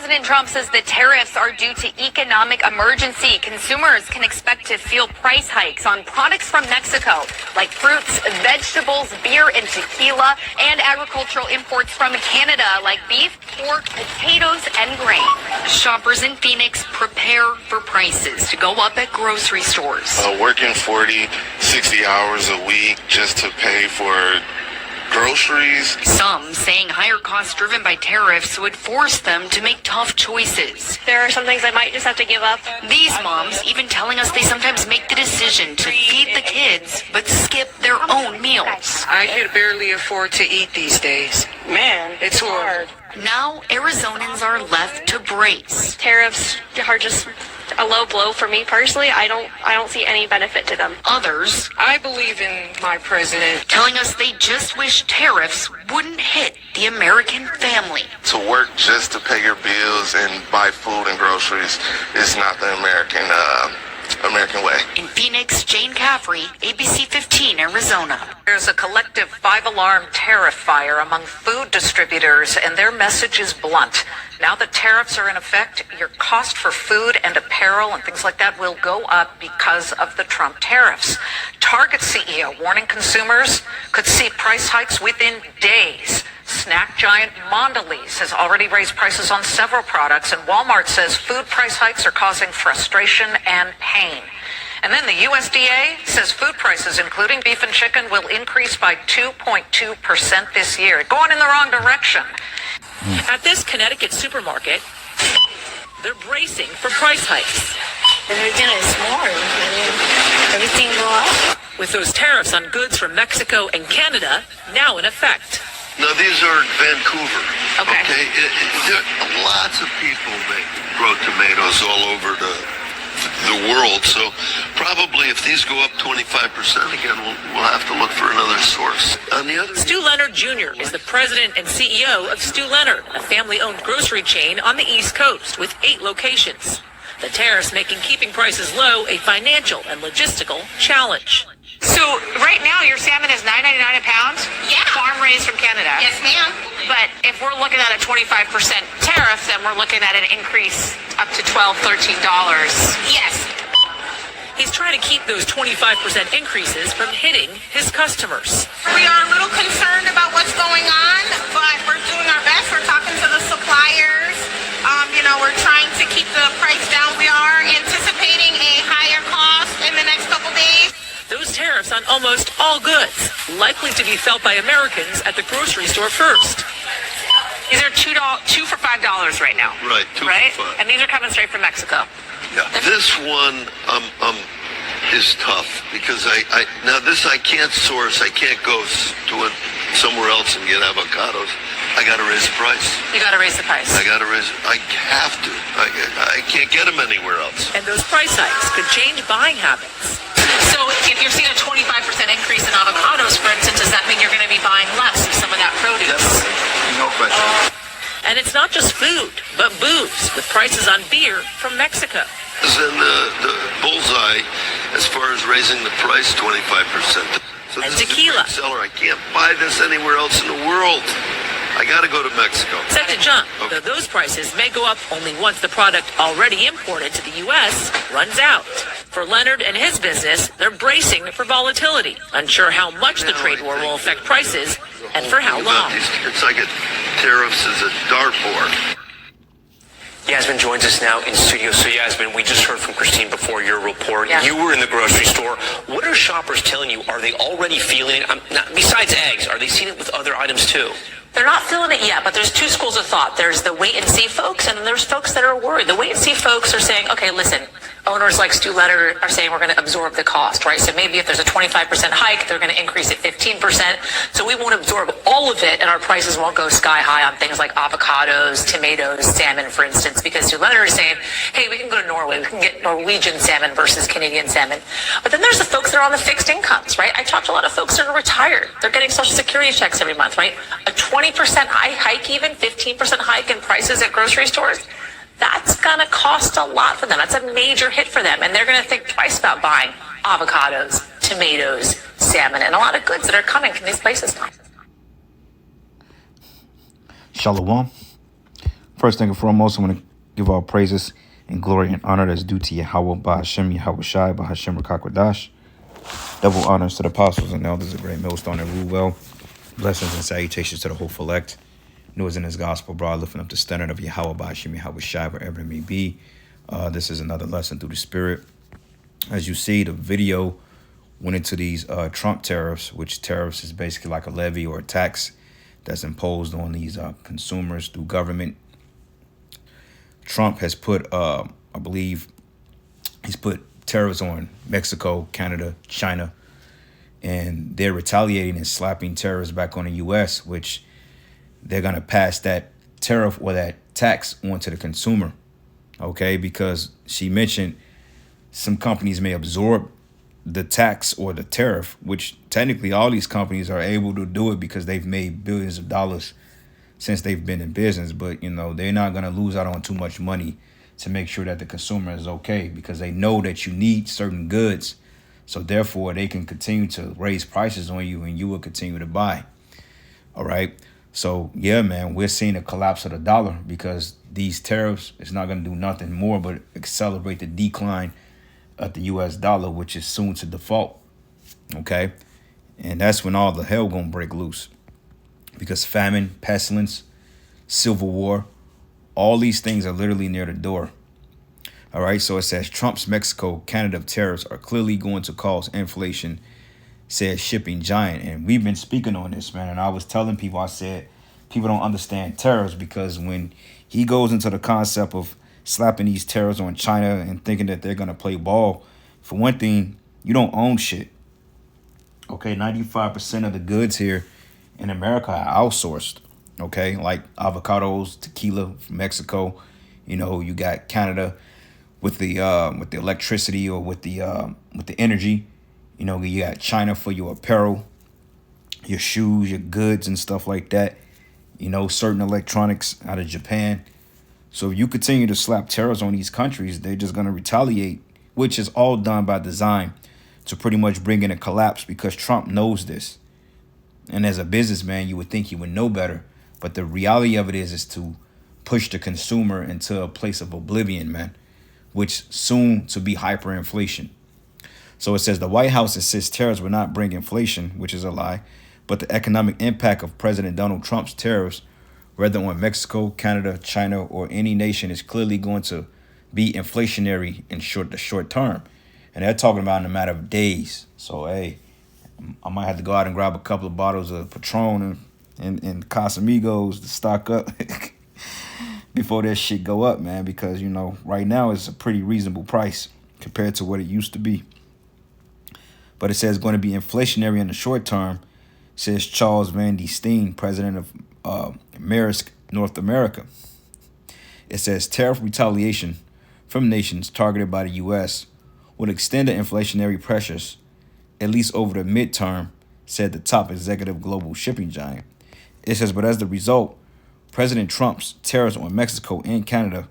President Trump says the tariffs are due to economic emergency. Consumers can expect to feel price hikes on products from Mexico, like fruits, vegetables, beer, and tequila, and agricultural imports from Canada, like beef, pork, potatoes, and grain. Shoppers in Phoenix prepare for prices to go up at grocery stores. Working 40, 60 hours a week just to pay for groceries. Some saying higher costs driven by tariffs would force them to make tough choices. There are some things I might just have to give up. These moms even telling us they sometimes make the decision to feed the kids but skip their own meals. I can barely afford to eat these days. Man, It's hard. Now Arizonans are left to brace. tariffs are just a low blow for me personally. I don't see any benefit to them. Others I believe in my president. telling us they just wish tariffs wouldn't hit the American family. To work just to pay your bills and buy food and groceries is not the American way. In Phoenix, Jane Caffrey, ABC 15, Arizona. There's a collective five-alarm tariff fire among food distributors, and their message is blunt. Now that tariffs are in effect, your cost for food and apparel and things like that will go up because of the Trump tariffs. Target CEO warning consumers could see price hikes within days. Snack giant Mondelez has already raised prices on several products, and Walmart says food price hikes are causing frustration and pain. And then the USDA says food prices, including beef and chicken, will increase by 2.2% this year. Going in the wrong direction. At this Connecticut supermarket, they're bracing for price hikes. Everything is more. Everything go up. With those tariffs on goods from Mexico and Canada now in effect. Now, these are Vancouver. Okay. Lots of people grow tomatoes all over the world. So probably if these go up 25% again, we'll have to look for another source. On the other Stu Leonard Jr. is the president and CEO of Stu Leonard, a family-owned grocery chain on the East Coast with 8 locations. The tariffs making keeping prices low a financial and logistical challenge. So right now your salmon is $9.99 a pound? Yeah. Farm raised from Canada? Yes, ma'am. But if we're looking at a 25% tariff, then we're looking at an increase up to $12, $13. Yes. He's trying to keep those 25% increases from hitting his customers. We are a little concerned about what's going on, but we're doing our best. We're talking to the suppliers. We're trying to keep the price down. We are anticipating a higher cost in the next couple days. Those tariffs on almost all goods, likely to be felt by Americans at the grocery store first. These are $2 for $5 right now. Right, two right? for $5. And these are coming straight from Mexico. Yeah. This one is tough because I can't source. I can't go to somewhere else and get avocados. I got to raise the price. You got to raise the price. I have to. I can't get them anywhere else. And those price hikes could change buying habits. So if you're seeing a 25% increase in avocados, for instance, does that mean you're going to be buying less of some of that produce? Definitely. No question. And it's not just food, but booze, with prices on beer from Mexico. Is in the bullseye as far as raising the price 25%. So And this tequila. is a great seller. I can't buy this anywhere else in the world. I got to go to Mexico. Set to jump, Okay. though those prices may go up only once the product already imported to the U.S. runs out. For Leonard and his business, they're bracing for volatility, unsure how much the trade war will affect prices and for how long. It's like tariffs is a dartboard. Yasmin joins us now in studio. So Yasmin, we just heard from Christine before your report. Yeah. You were in the grocery store. What are shoppers telling you? Are they already feeling it? Besides eggs, are they seeing it with other items too? They're not feeling it yet, but there's two schools of thought. There's the wait-and-see folks, and then there's folks that are worried. The wait-and-see folks are saying, okay, listen, owners like Stu Leonard are saying we're going to absorb the cost, right? So maybe if there's a 25% hike, they're going to increase it 15%. So we won't absorb all of it, and our prices won't go sky high on things like avocados, tomatoes, salmon, for instance, because Stu Leonard is saying, hey, we can go to Norway, we can get Norwegian salmon versus Canadian salmon. But then there's the folks that are on the fixed incomes, right? I talked to a lot of folks that are retired. They're getting Social Security checks every month, right? A 20% hike, even 15% hike in prices at grocery stores, that's going to cost a lot for them. That's a major hit for them. And they're going to think twice about buying avocados, tomatoes, salmon, and a lot of goods that are coming from these places now. Shalom. First thing and foremost, I want to give all praises and glory and honor that's due to Yahweh, Bahashem, Yahweh Shai, Bahashem, Rakakwadash. Double honors to the apostles and elders of Great Millstone and rule well. Blessings and salutations to the whole elect. News in his gospel, broad, lifting up the standard of Yahweh, Bahashem, Yahweh Shai, wherever it may be. This is another lesson through the Spirit. As you see, the video went into these Trump tariffs, which tariffs is basically like a levy or a tax that's imposed on these consumers through government. Trump has put, I believe, he's put tariffs on Mexico, Canada, China, and they're retaliating and slapping tariffs back on the U.S., which they're going to pass that tariff or that tax onto the consumer, okay? Because she mentioned some companies may absorb the tax or the tariff, which technically all these companies are able to do it because they've made billions of dollars since they've been in business. But, you know, they're not going to lose out on too much money to make sure that the consumer is okay, because they know that you need certain goods. So therefore, they can continue to raise prices on you and you will continue to buy. All right. So, yeah, man, we're seeing a collapse of the dollar because these tariffs is not going to do nothing more but accelerate the decline of the U.S. dollar, which is soon to default. OK, and that's when all the hell going to break loose, because famine, pestilence, civil war, all these things are literally near the door. All right. So it says Trump's Mexico, Canada tariffs are clearly going to cause inflation, says shipping giant. And we've been speaking on this, man. And I was telling people, I said, people don't understand tariffs, because when he goes into the concept of slapping these tariffs on China and thinking that they're going to play ball, for one thing, you don't own shit. Okay. 95% of the goods here in America are outsourced. Okay, like avocados, tequila from Mexico. You know, you got Canada with the electricity or with the energy. You know, you got China for your apparel, your shoes, your goods and stuff like that. You know, certain electronics out of Japan. So if you continue to slap tariffs on these countries, they're just going to retaliate, which is all done by design to pretty much bring in a collapse, because Trump knows this. And as a businessman, you would think he would know better. But the reality of it is to push the consumer into a place of oblivion, man, which soon to be hyperinflation. So it says the White House insists tariffs will not bring inflation, which is a lie, but the economic impact of President Donald Trump's tariffs, whether on Mexico, Canada, China, or any nation, is clearly going to be inflationary in the short term. And they're talking about in a matter of days. So, hey, I might have to go out and grab a couple of bottles of Patron and Casamigos to stock up before that shit go up, man. Because, you know, right now it's a pretty reasonable price compared to what it used to be. But it says going to be inflationary in the short term, says Charles Van de Steen, president of Maersk, North America. It says tariff retaliation from nations targeted by the U.S. will extend the inflationary pressures, at least over the midterm, said the top executive global shipping giant. It says, but as the result, President Trump's tariffs on Mexico and Canada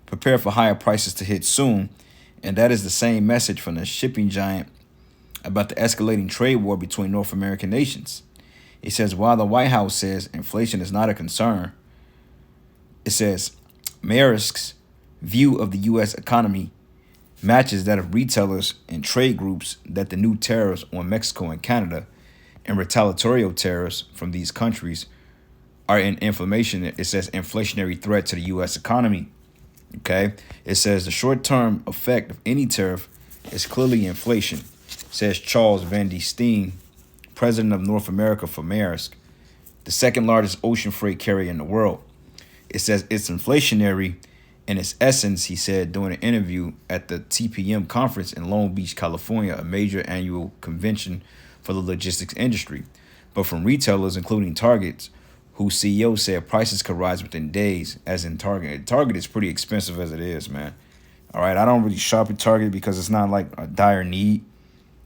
prepare for higher prices to hit soon. And that is the same message from the shipping giant about the escalating trade war between North American nations. It says, while the White House says inflation is not a concern, it says Maersk's view of the U.S. economy matches that of retailers and trade groups that the new tariffs on Mexico and Canada and retaliatory tariffs from these countries are an inflammation. It says inflationary threat to the U.S. economy. Okay. It says the short-term effect of any tariff is clearly inflation, says Charles Van de Steen, president of North America for Maersk, the second largest ocean freight carrier in the world. It says it's inflationary in its essence, he said during an interview at the TPM conference in Long Beach, California, a major annual convention for the logistics industry. But from retailers, including Target, whose CEO said prices could rise within days, as in Target. Target is pretty expensive as it is, man. All right, I don't really shop at Target because it's not like a dire need.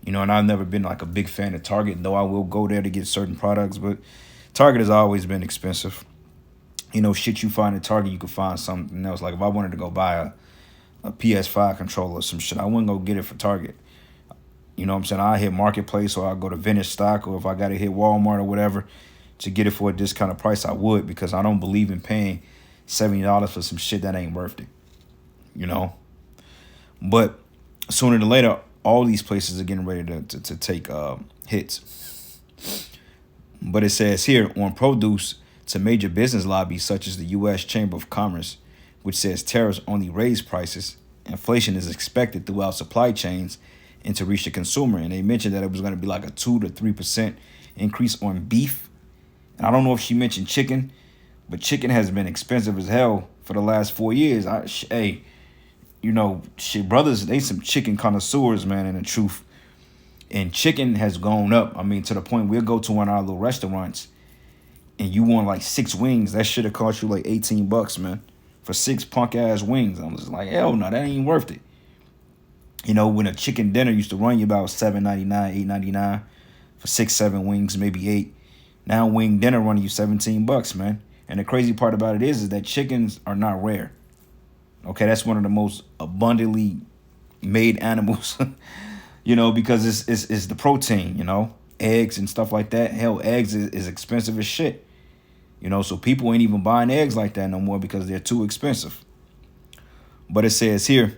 You know, and I've never been like a big fan of Target, though I will go there to get certain products. But Target has always been expensive. You know, shit you find at Target, you could find something else. Like if I wanted to go buy a PS5 controller or some shit, I wouldn't go get it for Target. You know what I'm saying? I hit Marketplace, or I'll go to vintage stock, or if I got to hit Walmart or whatever to get it for a discounted price, I would, because I don't believe in paying $70 for some shit that ain't worth it, you know. But sooner than later, all these places are getting ready to take hits. But it says here on produce, to major business lobbies such as the U.S. Chamber of Commerce, which says tariffs only raise prices, inflation is expected throughout supply chains and to reach the consumer. And they mentioned that it was going to be like a 2 to 3% increase on beef. And I don't know if she mentioned chicken, but chicken has been expensive as hell for the last 4 years. Hey, you know, shit, brothers, they some chicken connoisseurs, man, in the truth. And chicken has gone up. I mean, to the point we'll go to one of our little restaurants and you want like 6 wings. That should have cost you like $18, man, for 6 punk ass wings. I'm just like, hell no, that ain't worth it. You know, when a chicken dinner used to run you about $7.99, $8.99 for 6-7 wings, maybe 8. Now wing dinner running you $17, man. And the crazy part about it is that chickens are not rare. Okay, that's one of the most abundantly made animals, you know, because it's the protein, you know, eggs and stuff like that. Hell, eggs is expensive as shit, you know, so people ain't even buying eggs like that no more because they're too expensive. But it says here,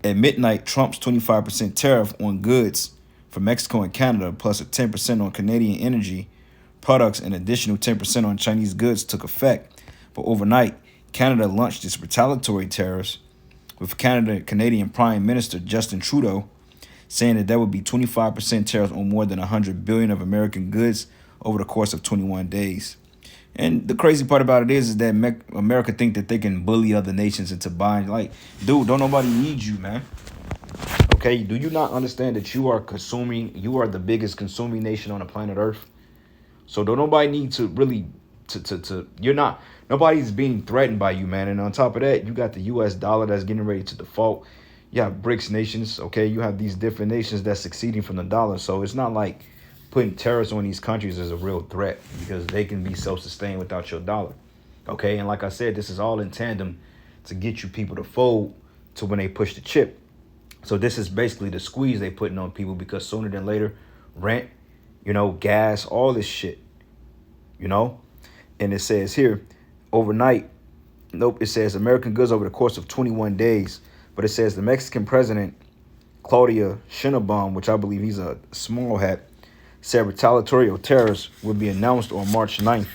at midnight, Trump's 25% tariff on goods from Mexico and Canada, plus a 10% on Canadian energy products and additional 10% on Chinese goods took effect. But overnight, Canada launched its retaliatory tariffs, with Canadian Prime Minister Justin Trudeau saying that there would be 25% tariffs on more than 100 billion of American goods over the course of 21 days. And the crazy part about it is that America think that they can bully other nations into buying. Like, dude, don't nobody need you, man. Okay, do you not understand that you are the biggest consuming nation on the planet Earth? So don't nobody need to really, nobody's being threatened by you, man. And on top of that, you got the US dollar that's getting ready to default. You have BRICS nations, okay? You have these different nations that's succeeding from the dollar. So it's not like putting tariffs on these countries is a real threat because they can be self-sustained without your dollar, okay? And like I said, this is all in tandem to get you people to fold to when they push the chip. So this is basically the squeeze they putting on people because sooner than later, rent, you know, gas, all this shit, you know? And it says here, overnight, it says American goods over the course of 21 days. But it says the Mexican president, Claudia Sheinbaum, which I believe he's a small hat, said retaliatory tariffs would be announced on March 9th.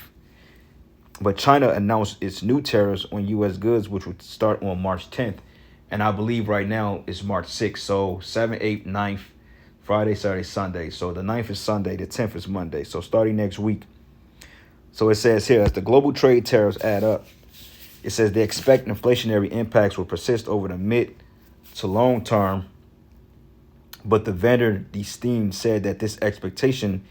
But China announced its new tariffs on U.S. goods, which would start on March 10th. And I believe right now it's March 6th. So 7th, 8th, 9th, Friday, Saturday, Sunday. So the 9th is Sunday, the 10th is Monday. So starting next week. So it says here, as the global trade tariffs add up, it says they expect inflationary impacts will persist over the mid to long term. But the vendor, Steen, said that this expectation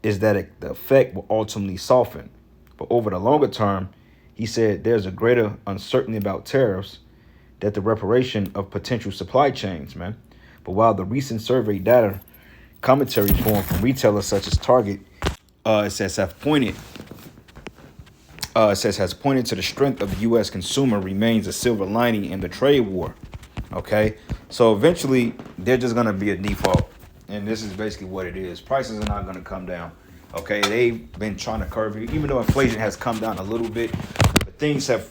is that the effect will ultimately soften. But over the longer term, he said there's a greater uncertainty about tariffs that the reparation of potential supply chains, man. But while the recent survey data commentary form from retailers such as Target, it says has pointed to the strength of the U.S. consumer remains a silver lining in the trade war. Okay, so eventually they're just gonna be a default, and this is basically what it is. Prices are not gonna come down. Okay, they've been trying to curb it, even though inflation has come down a little bit. But things have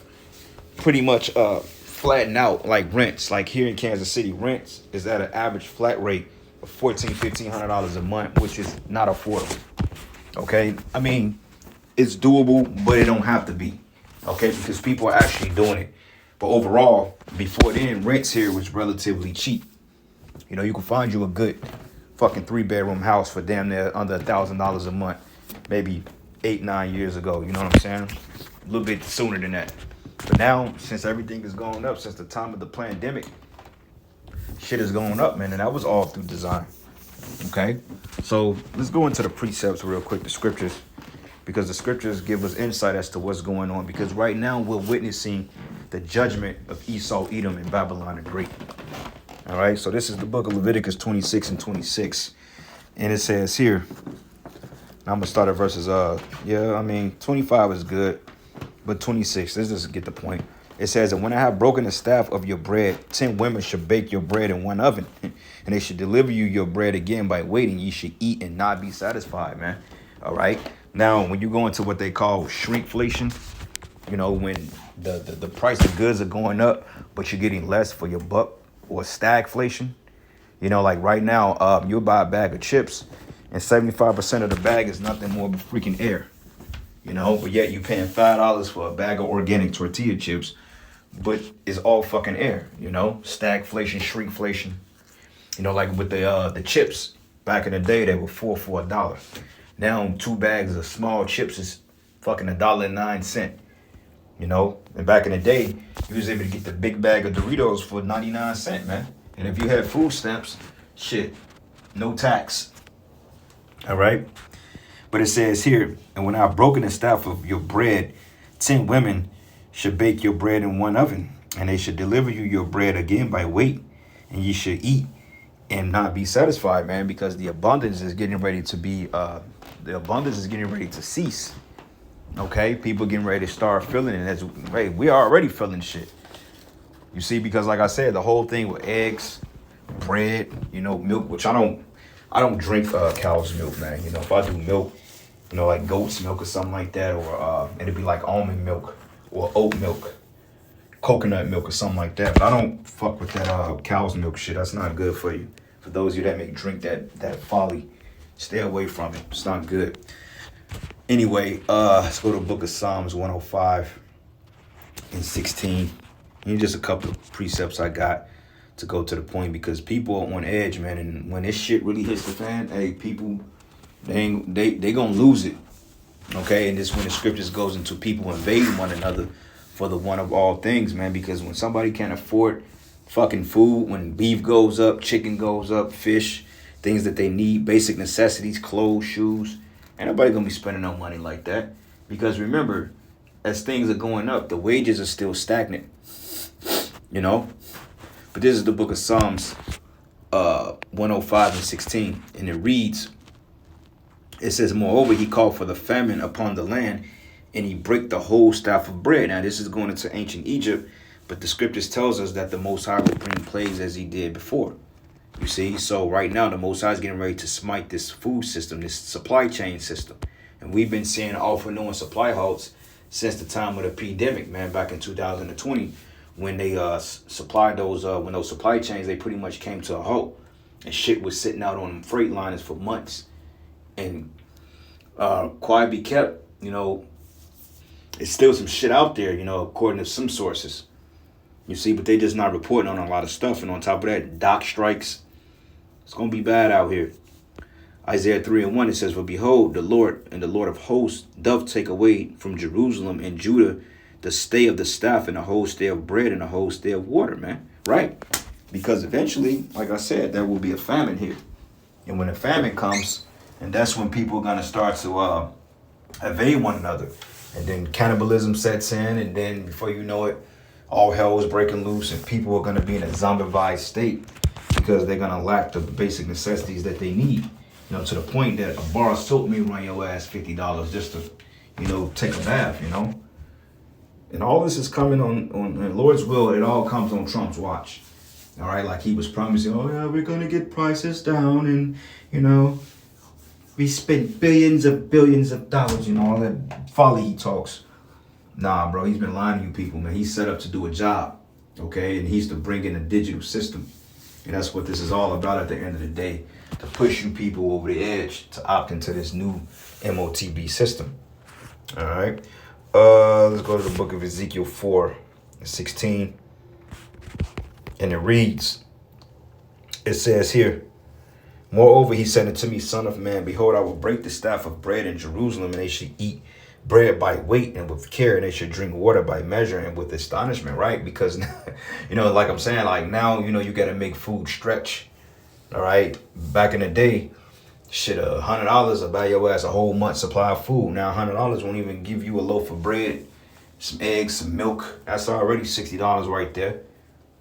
pretty much flattened out, like rents. Like here in Kansas City, rents is at an average flat rate of $1,400 a month, which is not affordable. Okay, I mean, it's doable, but it don't have to be. Okay, because people are actually doing it. But overall, before then, rents here was relatively cheap. You know, you can find you a good fucking 3-bedroom house for damn near under $1,000 a month, maybe 8-9 years ago. You know what I'm saying? A little bit sooner than that. But now, since everything is going up, since the time of the pandemic, shit is going up, man. And that was all through design. Okay? So let's go into the precepts real quick, the scriptures. Because the scriptures give us insight as to what's going on. Because right now we're witnessing the judgment of Esau, Edom, and Babylon the Great. All right, so this is the book of Leviticus 26 and 26. And it says here, I'm going to start at verses, 25 is good, but 26, let's just get the point. It says, and when I have broken the staff of your bread, 10 women should bake your bread in one oven, and they should deliver you your bread again by waiting. You should eat and not be satisfied, man. All right. Now, when you go into what they call shrinkflation, You know, when the price of goods are going up, but you're getting less for your buck, or stagflation. You know, like right now, you'll buy a bag of chips, and 75% of the bag is nothing more but freaking air. You know, but yet you paying $5 for a bag of organic tortilla chips, but it's all fucking air. You know, stagflation, shrinkflation. You know, like with the chips back in the day, they were 4 for $1. Now 2 bags of small chips is fucking $1.09. You know, and back in the day, you was able to get the big bag of Doritos for 99 cents, man. And if you had food stamps, shit, no tax. All right. But it says here, and when I have broken the staff of your bread, 10 women should bake your bread in one oven, and they should deliver you your bread again by weight, and you should eat and not be satisfied, man, because the abundance is getting ready to cease. Okay, people getting ready to start feeling it. Hey, we are already feeling shit. You see, because like I said, the whole thing with eggs, bread, you know, milk, which I don't drink cow's milk, man. You know, if I do milk, you know, like goat's milk or something like that, or it'd be like almond milk or oat milk, coconut milk or something like that. But I don't fuck with that cow's milk shit. That's not good for you. For those of you that may drink that folly, stay away from it. It's not good. Anyway, let's go to the book of Psalms 105 and 16. And just a couple of precepts I got to go to the point, because people are on edge, man. And when this shit really hits the fan, hey, people, they gonna lose it. Okay, and this when the scriptures goes into people invading one another for the one of all things, man. Because when somebody can't afford fucking food, when beef goes up, chicken goes up, fish, things that they need, basic necessities, clothes, shoes, ain't nobody gonna be spending no money like that. Because remember, as things are going up, the wages are still stagnant. You know? But this is the book of Psalms 105 and 16. And it reads, it says, moreover, he called for the famine upon the land, and he brake the whole staff of bread. Now, this is going into ancient Egypt, but the scriptures tells us that the Most High will bring plagues as he did before. You see, so right now, the Most High is getting ready to smite this food system, this supply chain system. And we've been seeing off and on supply halts since the time of the pandemic, man, back in 2020, when they supplied those, when those supply chains, they pretty much came to a halt. And shit was sitting out on freight liners for months. And quiet be kept, you know, it's still some shit out there, you know, according to some sources. You see, but they just not reporting on a lot of stuff. And on top of that, dock strikes. It's going to be bad out here. Isaiah 3 and 1, it says, for behold, the Lord and the Lord of hosts doth take away from Jerusalem and Judah the stay of the staff and the whole stay of bread and the whole stay of water, man. Right? Because eventually, like I said, there will be a famine here. And when a famine comes, and that's when people are going to start to evade one another. And then cannibalism sets in, and then before you know it, all hell is breaking loose, and people are going to be in a zombified state because they're going to lack the basic necessities that they need. You know, to the point that a bar of soap may run your ass $50 just to, you know, take a bath, you know. And all this is coming on Lord's will. It all comes on Trump's watch. All right, like he was promising, oh yeah, we're going to get prices down, and, you know, we spent billions of dollars, you know, all that folly he talks. Nah, bro, he's been lying to you people, man. He's set up to do a job, okay? And he's to bring in a digital system. And that's what this is all about at the end of the day, to push you people over the edge to opt into this new MOTB system. All right. Let's go to the book of Ezekiel 4:16. And it reads, it says here, moreover, he said unto me, son of man, behold, I will break the staff of bread in Jerusalem, and they should eat bread by weight and with care, and they should drink water by measure and with astonishment, right? Because, you know, like I'm saying, like now, you know, you got to make food stretch. All right. Back in the day, shit, $100 will buy your ass a whole month's supply of food. Now, $100 won't even give you a loaf of bread, some eggs, some milk. That's already $60 right there.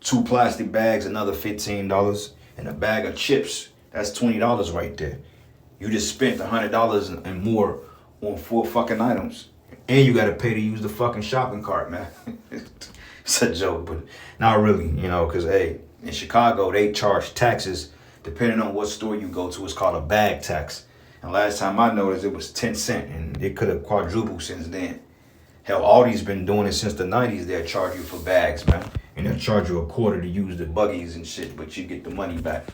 2 plastic bags, another $15, and a bag of chips. That's $20 right there. You just spent $100 and more on 4 fucking items. And you got to pay to use the fucking shopping cart, man. It's a joke, but not really, you know, because, hey, in Chicago, they charge taxes depending on what store you go to. It's called a bag tax. And last time I noticed, it was 10 cents, and it could have quadrupled since then. Hell, Aldi's been doing it since the 90s. They'll charge you for bags, man. And they'll charge you a quarter to use the buggies and shit, but you get the money back,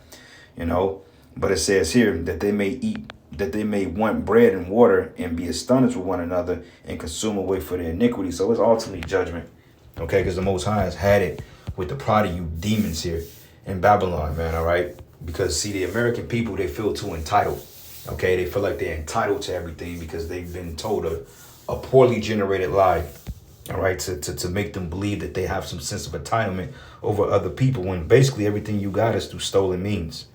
you know. But it says here that they may want bread and water and be astonished with one another and consume away for their iniquity. So it's ultimately judgment, okay? Because the Most High has had it with the pride of you demons here in Babylon, man, all right? Because, see, the American people, they feel too entitled, okay? They feel like they're entitled to everything because they've been told a poorly generated lie, all right, to make them believe that they have some sense of entitlement over other people when basically everything you got is through stolen means,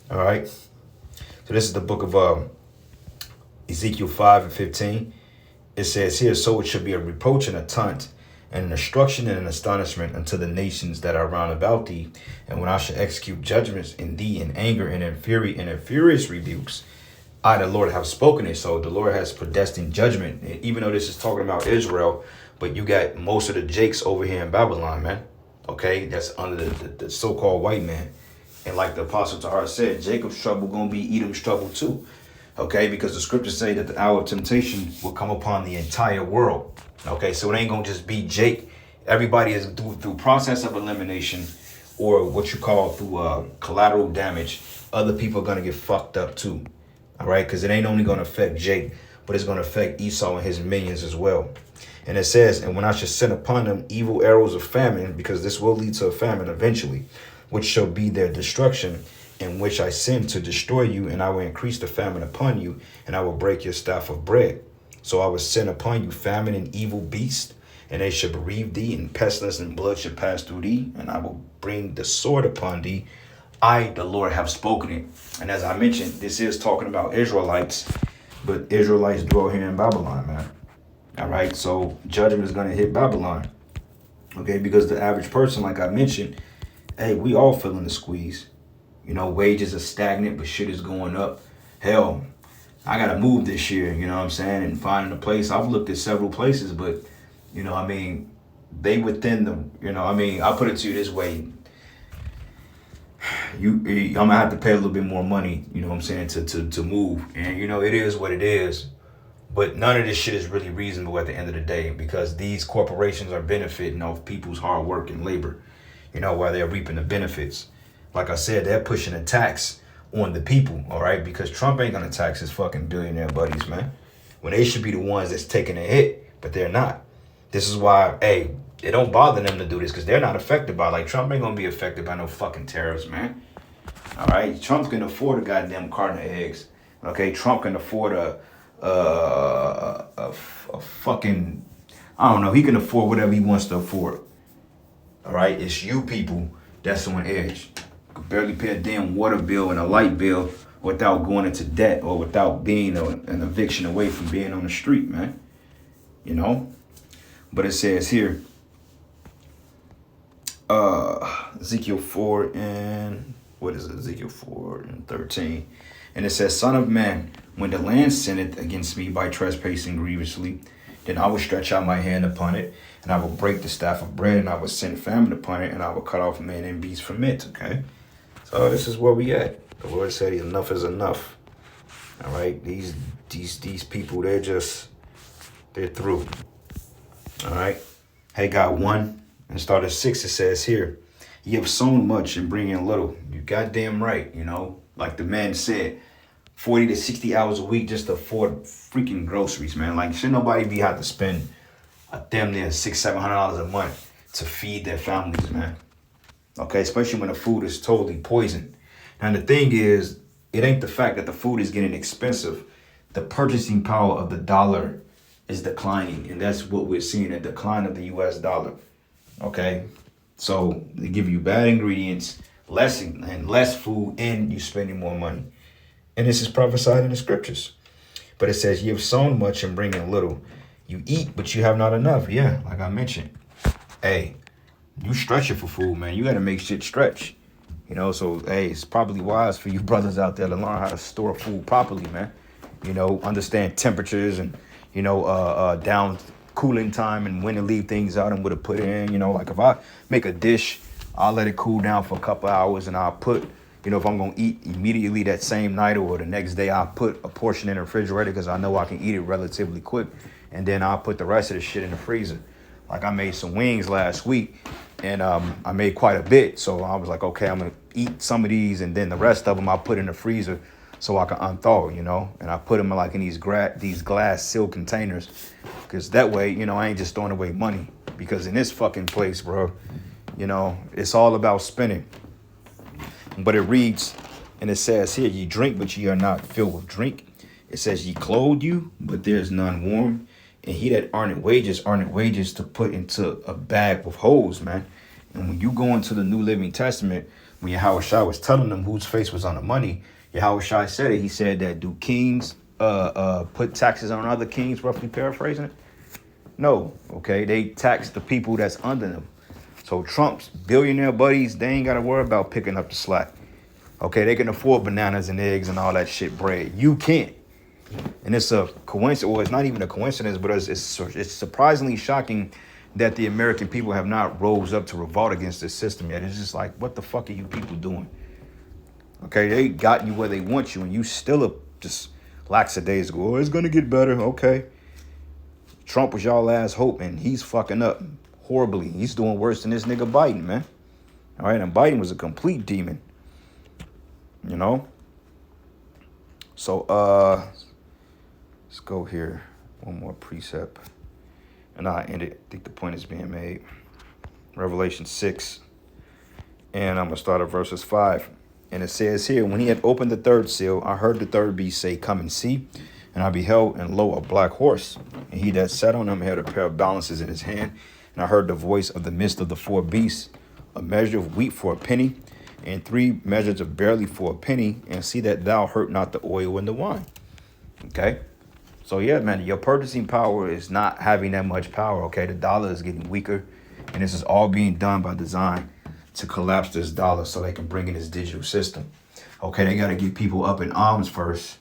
all right? So this is the book of Ezekiel 5:15. It says here, so it should be a reproach and a taunt and an instruction and an astonishment unto the nations that are round about thee. And when I shall execute judgments in thee in anger and in fury and in furious rebukes, I, the Lord, have spoken it. So the Lord has predestined judgment. And even though this is talking about Israel, but you got most of the Jakes over here in Babylon, man. Okay, that's under the so-called white man. And like the Apostle Tahar said, Jacob's trouble gonna be Edom's trouble too. Okay, because the scriptures say that the hour of temptation will come upon the entire world. Okay, so it ain't gonna just be Jake. Everybody is through process of elimination, or what you call through collateral damage. Other people are gonna get fucked up too. All right, because it ain't only gonna affect Jake, but it's gonna affect Esau and his minions as well. And it says, and when I shall send upon them evil arrows of famine, because this will lead to a famine eventually, which shall be their destruction, in which I send to destroy you, and I will increase the famine upon you, and I will break your staff of bread. So I will send upon you famine and evil beasts, and they shall bereave thee, and pestilence and blood shall pass through thee, and I will bring the sword upon thee. I, the Lord, have spoken it. And as I mentioned, this is talking about Israelites, but Israelites dwell here in Babylon, man. All right, so judgment is going to hit Babylon, okay, because the average person, like I mentioned, hey, we all feeling the squeeze. You know, wages are stagnant, but shit is going up. Hell, I got to move this year, you know what I'm saying, and finding a place. I've looked at several places, but, you know, I mean, they within them, you know, I mean, I'll put it to you this way. I'm going to have to pay a little bit more money, you know what I'm saying, to move. And, you know, it is what it is. But none of this shit is really reasonable at the end of the day, because these corporations are benefiting off people's hard work and labor, you know, while they're reaping the benefits. Like I said, they're pushing a tax on the people, all right? Because Trump ain't going to tax his fucking billionaire buddies, man. When they should be the ones that's taking a hit, but they're not. This is why, hey, it don't bother them to do this, because they're not affected by it. Like, Trump ain't going to be affected by no fucking tariffs, man. All right? Trump can afford a goddamn carton of eggs. Okay? Trump can afford a fucking, I don't know. He can afford whatever he wants to afford. All right? It's you people that's on edge. You can barely pay a damn water bill and a light bill without going into debt or without being an eviction away from being on the street, man. You know? But it says here, Ezekiel 4 and, what is it? Ezekiel 4 and 13. And it says, Son of man, when the land sinneth against me by trespassing grievously, then I will stretch out my hand upon it, and I will break the staff of bread, and I will send famine upon it, and I will cut off man and beast from it, okay? So this is where we at. The Lord said enough is enough. All right? These people, they're through. All right? Haggai 1 and start at 6, it says here, ye have sown much and bring in little. You goddamn right, you know? Like the man said, 40 to 60 hours a week just to afford freaking groceries, man. Like, should nobody be have to spend a damn near $600-700 a month to feed their families, man? Okay, especially when the food is totally poisoned. And the thing is, it ain't the fact that the food is getting expensive. The purchasing power of the dollar is declining, and that's what we're seeing, a decline of the U.S. dollar. Okay, so they give you bad ingredients, less food, and you spending more money. And this is prophesied in the scriptures. But it says, you have sown much and bring in little. You eat, but you have not enough. Yeah, like I mentioned. Hey, you stretching for food, man. You got to make shit stretch. You know, so, hey, it's probably wise for you brothers out there to learn how to store food properly, man. You know, understand temperatures and, you know, down cooling time and when to leave things out and what to put in. You know, like if I make a dish, I'll let it cool down for a couple hours and I'll put, you know, if I'm going to eat immediately that same night or the next day, I'll put a portion in the refrigerator because I know I can eat it relatively quick and then I'll put the rest of the shit in the freezer. Like I made some wings last week, and I made quite a bit. So I was like, okay, I'm gonna eat some of these, and then the rest of them I'll put in the freezer so I can unthaw, you know. And I put them in these glass sealed containers, because that way, you know, I ain't just throwing away money. Because in this fucking place, bro, you know, it's all about spending. But it reads, and it says here, ye drink, but ye are not filled with drink. It says, ye clothe you, but there's none warm. And he that earneth wages to put into a bag with holes, man. And when you go into the New Living Testament, when Yahushua was telling them whose face was on the money, Yahushua said it. He said that, do kings put taxes on other kings, roughly paraphrasing it? No, okay? They tax the people that's under them. So Trump's billionaire buddies, they ain't got to worry about picking up the slack. Okay, they can afford bananas and eggs and all that shit bread. You can't. And it's a coincidence, well, it's not even a coincidence, but it's surprisingly shocking that the American people have not rose up to revolt against this system yet. It's just like, what the fuck are you people doing? Okay, they got you where they want you, and you still are just lackadaisical. Oh, it's going to get better. Okay. Trump was y'all last hope, and he's fucking up horribly. He's doing worse than this nigga Biden, man. All right, and Biden was a complete demon. You know? So, let's go here. One more precept. And I end it. I think the point is being made. Revelation 6. And I'm going to start at verses 5. And it says here, when he had opened the third seal, I heard the third beast say, come and see. And I beheld, and lo, a black horse. And he that sat on him had a pair of balances in his hand. And I heard the voice of the midst of the four beasts, a measure of wheat for a penny, and 3 measures of barley for a penny, and see that thou hurt not the oil and the wine. Okay? So yeah, man, your purchasing power is not having that much power, okay? The dollar is getting weaker, and this is all being done by design to collapse this dollar so they can bring in this digital system. Okay, they got to get people up in arms first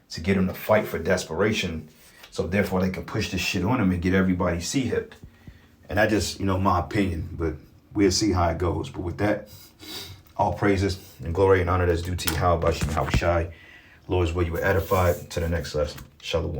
to get them to fight for desperation, so therefore they can push this shit on them and get everybody C-hipped. And that just, you know, my opinion, but we'll see how it goes. But with that, all praises and glory and honor that's due to Yahushua. Lord, is where you were edified. To the next lesson. Shalom.